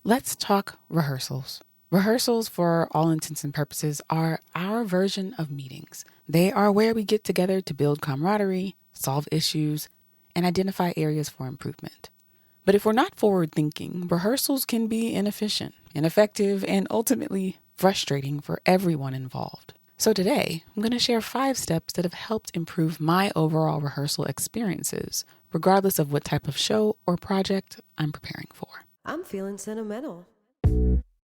Let's talk rehearsals. Rehearsals, for all intents and purposes, are our version of meetings. They are where we get together to build camaraderie, solve issues, and identify areas for improvement. But if we're not forward thinking, rehearsals can be inefficient, ineffective, and ultimately frustrating for everyone involved. So today, I'm going to share 5 steps that have helped improve my overall rehearsal experiences, regardless of what type of show or project I'm preparing for. I'm feeling sentimental.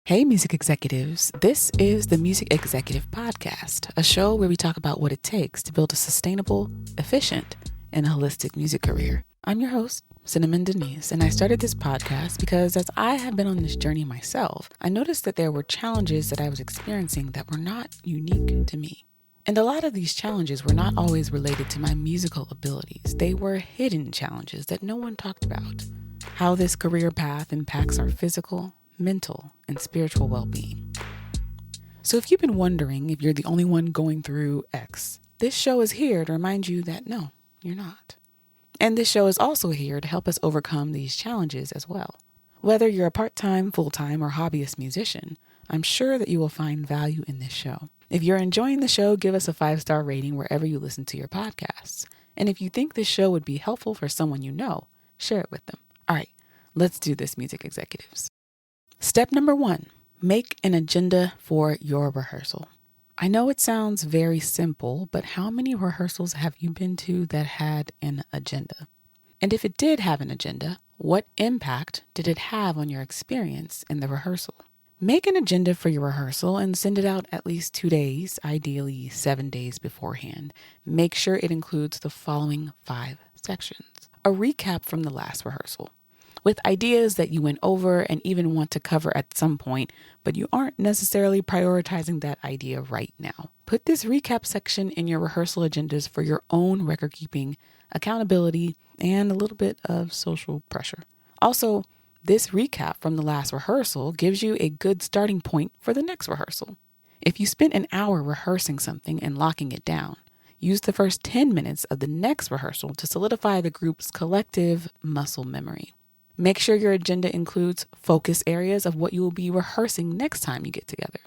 Hey, music executives. This is the Music Executive Podcast, a show where we talk about what it takes to build a sustainable, efficient, and holistic music career. I'm your host, Cinnamon Denise, and I started this podcast because as I have been on this journey myself, I noticed that there were challenges that I was experiencing that were not unique to me. And a lot of these challenges were not always related to my musical abilities. They were hidden challenges that no one talked about. How this career path impacts our physical, mental, and spiritual well-being. So if you've been wondering if you're the only one going through X, this show is here to remind you that no, you're not. And this show is also here to help us overcome these challenges as well. Whether you're a part-time, full-time, or hobbyist musician, I'm sure that you will find value in this show. If you're enjoying the show, give us a 5-star rating wherever you listen to your podcasts. And if you think this show would be helpful for someone you know, share it with them. All right, let's do this, music executives. Step number 1, make an agenda for your rehearsal. I know it sounds very simple, but how many rehearsals have you been to that had an agenda? And if it did have an agenda, what impact did it have on your experience in the rehearsal? Make an agenda for your rehearsal and send it out at least 2 days, ideally 7 days beforehand. Make sure it includes the following 5 sections. A recap from the last rehearsal, with ideas that you went over and even want to cover at some point, but you aren't necessarily prioritizing that idea right now. Put this recap section in your rehearsal agendas for your own record keeping, accountability, and a little bit of social pressure. Also, this recap from the last rehearsal gives you a good starting point for the next rehearsal. If you spent an hour rehearsing something and locking it down, use the first 10 minutes of the next rehearsal to solidify the group's collective muscle memory. Make sure your agenda includes focus areas of what you will be rehearsing next time you get together.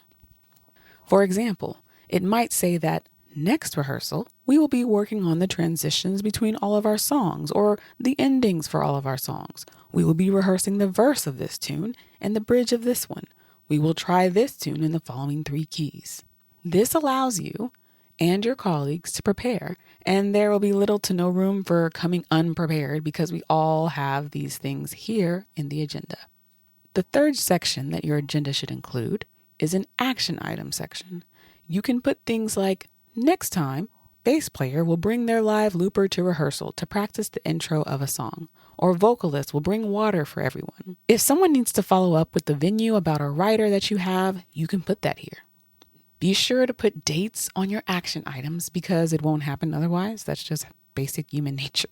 For example, it might say that next rehearsal, we will be working on the transitions between all of our songs or the endings for all of our songs. We will be rehearsing the verse of this tune and the bridge of this one. We will try this tune in the following 3 keys. This allows you and your colleagues to prepare, and there will be little to no room for coming unprepared because we all have these things here in the agenda. The third section that your agenda should include is an action item section. You can put things like, next time, bass player will bring their live looper to rehearsal to practice the intro of a song, or vocalist will bring water for everyone. If someone needs to follow up with the venue about a writer that you have, you can put that here. Be sure to put dates on your action items because it won't happen otherwise. That's just basic human nature.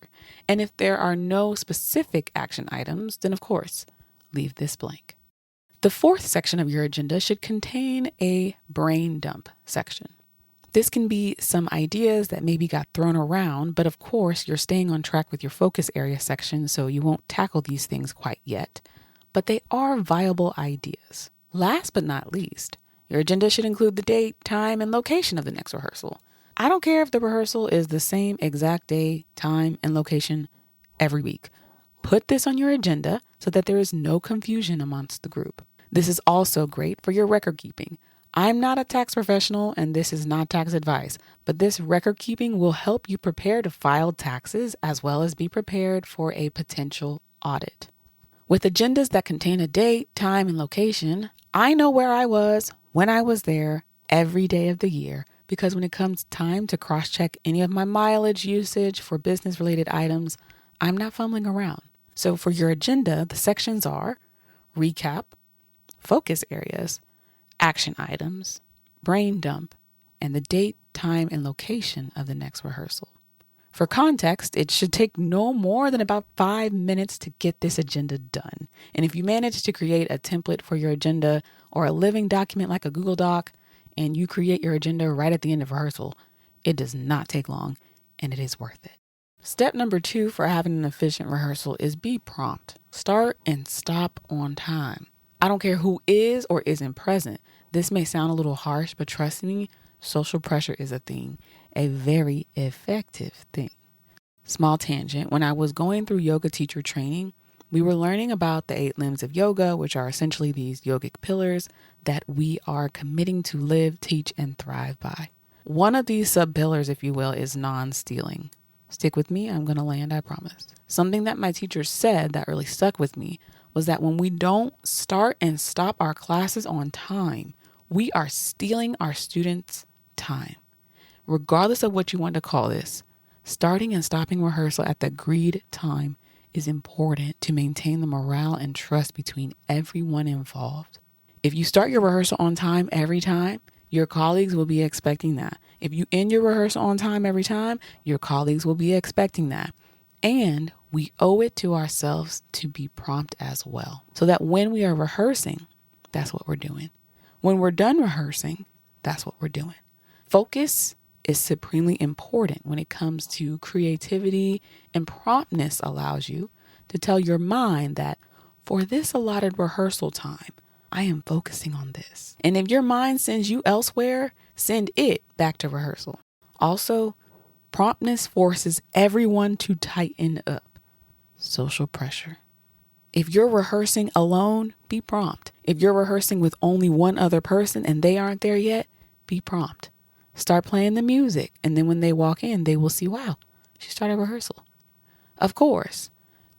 And if there are no specific action items, then of course, leave this blank. The fourth section of your agenda should contain a brain dump section. This can be some ideas that maybe got thrown around, but of course, you're staying on track with your focus area section, so you won't tackle these things quite yet. But they are viable ideas. Last but not least, your agenda should include the date, time, and location of the next rehearsal. I don't care if the rehearsal is the same exact day, time, and location every week. Put this on your agenda so that there is no confusion amongst the group. This is also great for your record keeping. I'm not a tax professional and this is not tax advice, but this record keeping will help you prepare to file taxes as well as be prepared for a potential audit. With agendas that contain a date, time, and location, I know where I was, when I was there, every day of the year, because when it comes time to cross-check any of my mileage usage for business-related items, I'm not fumbling around. So for your agenda, the sections are recap, focus areas, action items, brain dump, and the date, time, and location of the next rehearsal. For context, it should take no more than about 5 minutes to get this agenda done. And if you manage to create a template for your agenda or a living document like a Google Doc, and you create your agenda right at the end of rehearsal, it does not take long, and it is worth it. Step number 2 for having an efficient rehearsal is be prompt. Start and stop on time. I don't care who is or isn't present. This may sound a little harsh, but trust me, social pressure is a thing, a very effective thing. Small tangent. When I was going through yoga teacher training, we were learning about the 8 limbs of yoga, which are essentially these yogic pillars that we are committing to live, teach, and thrive by. One of these sub-pillars, if you will, is non-stealing. Stick with me, I'm going to land, I promise. Something that my teacher said that really stuck with me was that when we don't start and stop our classes on time, we are stealing our students' time. Regardless of what you want to call this, starting and stopping rehearsal at the agreed time is important to maintain the morale and trust between everyone involved. If you start your rehearsal on time every time, your colleagues will be expecting that. If you end your rehearsal on time every time, your colleagues will be expecting that. And we owe it to ourselves to be prompt as well, so that when we are rehearsing, that's what we're doing. When we're done rehearsing, that's what we're doing. Focus is supremely important when it comes to creativity, and promptness allows you to tell your mind that for this allotted rehearsal time, I am focusing on this. And if your mind sends you elsewhere, send it back to rehearsal. Also, promptness forces everyone to tighten up. Social pressure. If you're rehearsing alone, be prompt. If you're rehearsing with only one other person and they aren't there yet, be prompt. Start playing the music, and then when they walk in, they will see, wow, she started rehearsal. Of course,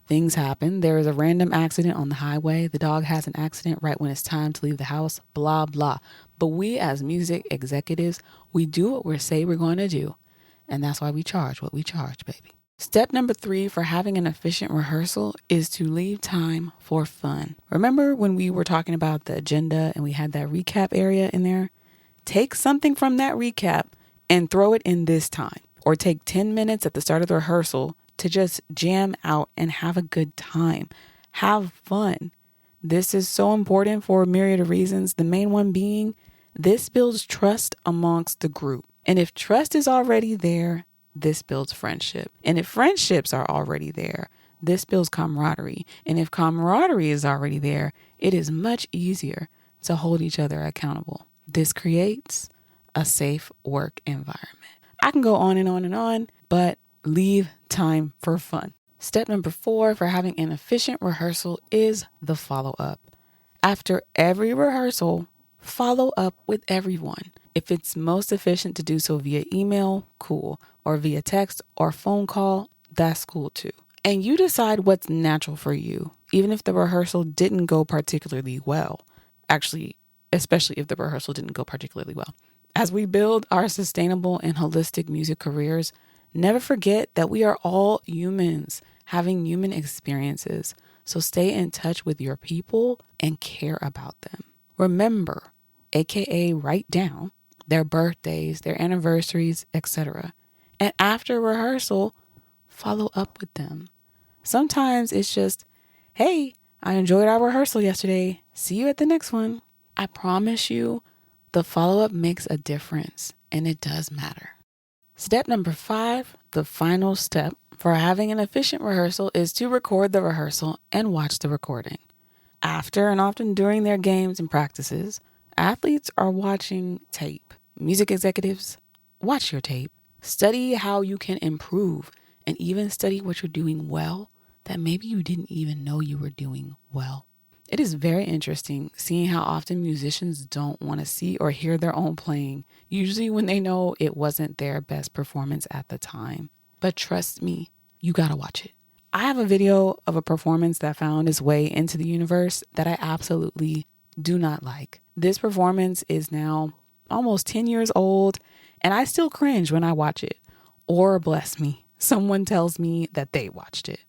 things happen. There is a random accident on the highway. The dog has an accident right when it's time to leave the house, blah, blah. But we as music executives, we do what we say we're going to do. And that's why we charge what we charge, baby. Step number 3 for having an efficient rehearsal is to leave time for fun. Remember when we were talking about the agenda and we had that recap area in there? Take something from that recap and throw it in this time. Or take 10 minutes at the start of the rehearsal to just jam out and have a good time. Have fun. This is so important for a myriad of reasons. The main one being, this builds trust amongst the group. And if trust is already there, this builds friendship. And if friendships are already there, this builds camaraderie. And if camaraderie is already there, it is much easier to hold each other accountable. This creates a safe work environment. I can go on and on and on, but leave time for fun. Step number 4 for having an efficient rehearsal is the follow-up. After every rehearsal, follow up with everyone. If it's most efficient to do so via email, cool. Or via text or phone call, that's cool too. And you decide what's natural for you, even if the rehearsal didn't go particularly well. Actually, especially if the rehearsal didn't go particularly well. As we build our sustainable and holistic music careers, never forget that we are all humans having human experiences. So stay in touch with your people and care about them. Remember, aka write down their birthdays, their anniversaries, etc. And after rehearsal, follow up with them. Sometimes it's just, hey, I enjoyed our rehearsal yesterday. See you at the next one. I promise you, the follow-up makes a difference, and it does matter. Step number 5, the final step for having an efficient rehearsal, is to record the rehearsal and watch the recording. After and often during their games and practices, athletes are watching tape. Music executives, watch your tape. Study how you can improve, and even study what you're doing well that maybe you didn't even know you were doing well. It is very interesting seeing how often musicians don't want to see or hear their own playing, usually when they know it wasn't their best performance at the time. But trust me, you gotta watch it. I have a video of a performance that found its way into the universe that I absolutely do not like. This performance is now almost 10 years old, and I still cringe when I watch it. Or bless me, someone tells me that they watched it.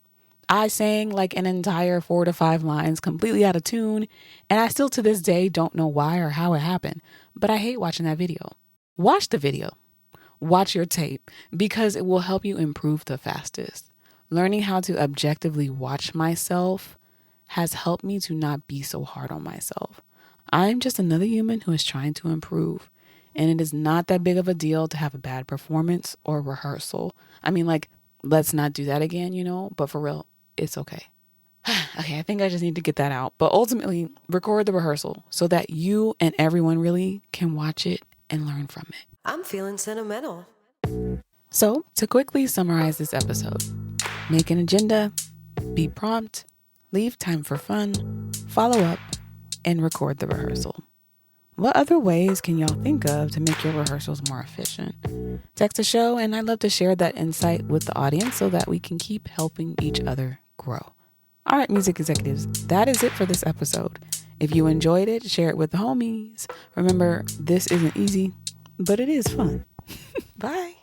I sang like an entire 4 to 5 lines completely out of tune, and I still to this day don't know why or how it happened, but I hate watching that video. Watch the video. Watch your tape, because it will help you improve the fastest. Learning how to objectively watch myself has helped me to not be so hard on myself. I'm just another human who is trying to improve, and it is not that big of a deal to have a bad performance or rehearsal. I mean, let's not do that again, but for real, it's okay. Okay, I think I just need to get that out. But ultimately, record the rehearsal so that you and everyone really can watch it and learn from it. I'm feeling sentimental. So, to quickly summarize this episode, make an agenda, be prompt, leave time for fun, follow up, and record the rehearsal. What other ways can y'all think of to make your rehearsals more efficient? Text the show, and I'd love to share that insight with the audience so that we can keep helping each other grow. All right, music executives, that is it for this episode. If you enjoyed it, share it with the homies. Remember, this isn't easy, but it is fun. Bye.